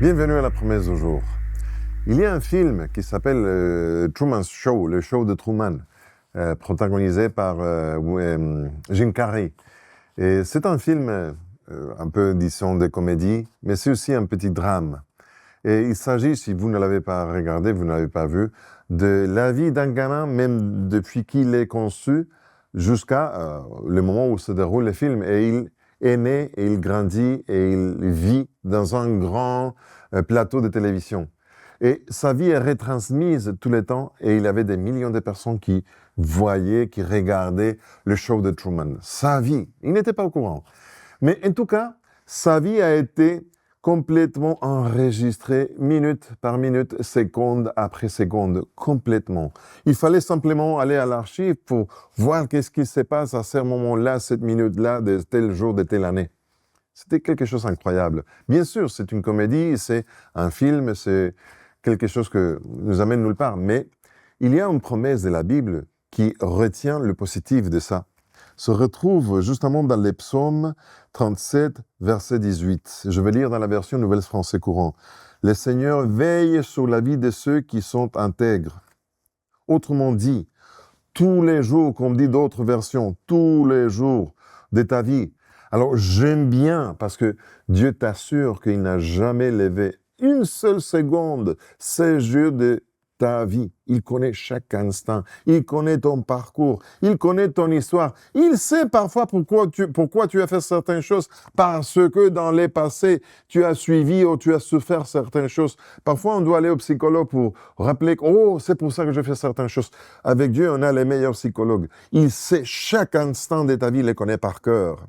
Bienvenue à la promesse du jour. Il y a un film qui s'appelle Truman's Show, le show de Truman, protagonisé par Jim Carrey. Et c'est un film un peu, disons, de comédie, mais c'est aussi un petit drame. Et il s'agit, si vous ne l'avez pas regardé, vous ne l'avez pas vu, de la vie d'un gamin, même depuis qu'il est conçu, jusqu'à le moment où se déroule le film. Et il est né, et il grandit, et il vit dans un grand plateau de télévision. Et sa vie est retransmise tout le temps, et il avait des millions de personnes qui voyaient, qui regardaient le show de Truman. Sa vie, il n'était pas au courant. Mais en tout cas, sa vie a été complètement enregistrée, minute par minute, seconde après seconde, complètement. Il fallait simplement aller à l'archive pour voir qu'est-ce qui se passe à ce moment-là, cette minute-là, de tel jour, de telle année. C'était quelque chose d'incroyable. Bien sûr, c'est une comédie, c'est un film, c'est quelque chose que nous amène nulle part, mais il y a une promesse de la Bible qui retient le positif de ça. Se retrouve justement dans les psaumes 37, verset 18. Je vais lire dans la version Nouvelle Français courant. « Le Seigneur veille sur la vie de ceux qui sont intègres. » Autrement dit, tous les jours, comme dit d'autres versions, tous les jours de ta vie. Alors j'aime bien parce que Dieu t'assure qu'il n'a jamais levé une seule seconde ses yeux de ta vie. Il connaît chaque instant. Il connaît ton parcours. Il connaît ton histoire. Il sait parfois pourquoi tu as fait certaines choses parce que dans les passés, tu as suivi ou tu as souffert certaines choses. Parfois, on doit aller au psychologue pour rappeler que, oh, c'est pour ça que j'ai fait certaines choses. Avec Dieu, on a les meilleurs psychologues. Il sait chaque instant de ta vie, il les connaît par cœur.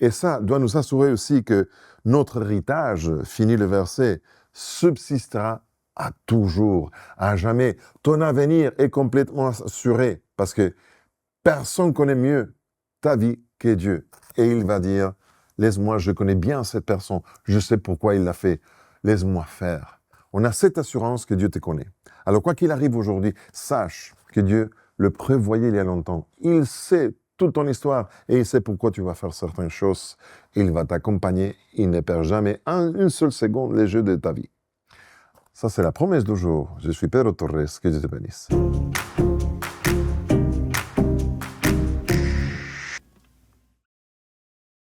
Et ça doit nous assurer aussi que notre héritage, finit le verset, subsistera à toujours, à jamais. Ton avenir est complètement assuré parce que personne connaît mieux ta vie que Dieu. Et il va dire, laisse-moi, je connais bien cette personne, je sais pourquoi il l'a fait, laisse-moi faire. On a cette assurance que Dieu te connaît. Alors quoi qu'il arrive aujourd'hui, sache que Dieu le prévoyait il y a longtemps. Il sait toute ton histoire et il sait pourquoi tu vas faire certaines choses. Il va t'accompagner, il ne perd jamais une seule seconde les jeux de ta vie. Ça, c'est la promesse du jour. Je suis Pedro Torres. Que Dieu te bénisse.